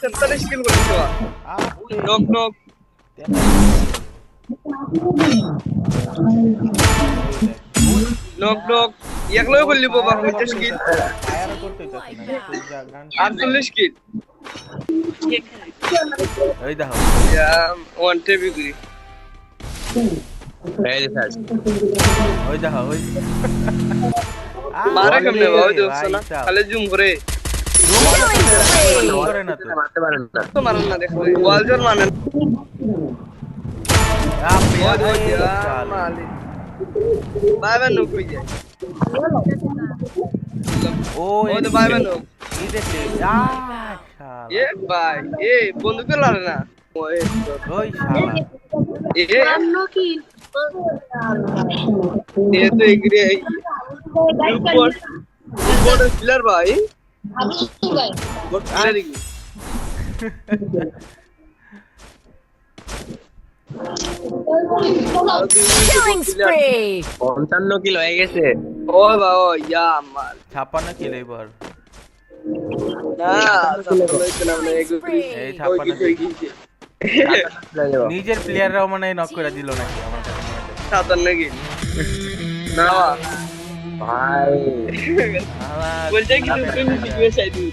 47 কিল করেছো knock knock knock knock একলাই বললি বাবা 50 কিল ফায়ার করতে হইতাছে না গান 48 কিল ওই দেখো ইয়া ওয়ান টেবি করি এই যে স্যার ওই দেখো ওই মারে কেমনে বাবা দেখছ না খালি জুম করে করে না তো মারতে পারেন না তো মারেন না দেখো ওয়াল জোর মানেন মালি বাইবা নো কই যায় ও ও তো বাইবা নো এই দেখলে এ ভাই এ বন্ধুকে লড়ে না ওই ওই শালা এ এ তো এগ্রি রিপোর্ট রিপোর্ট কিলার ভাই রিপোর্ট কিলার কি Killing spree! 55 কিলো হয়ে গেছে ও বাবা ইয়া আমার 56 কিলো এবার না লইতে না মানে এগ্রি এই ওই 56 কি গিয়েছে নিজের প্লেয়াররাও মানে নক করে দিল নাকি আমার কাছে মনে হচ্ছে। সাতান নাকি না ভাই আবার বলছে কি তুমি জিজ্ঞেস আইদি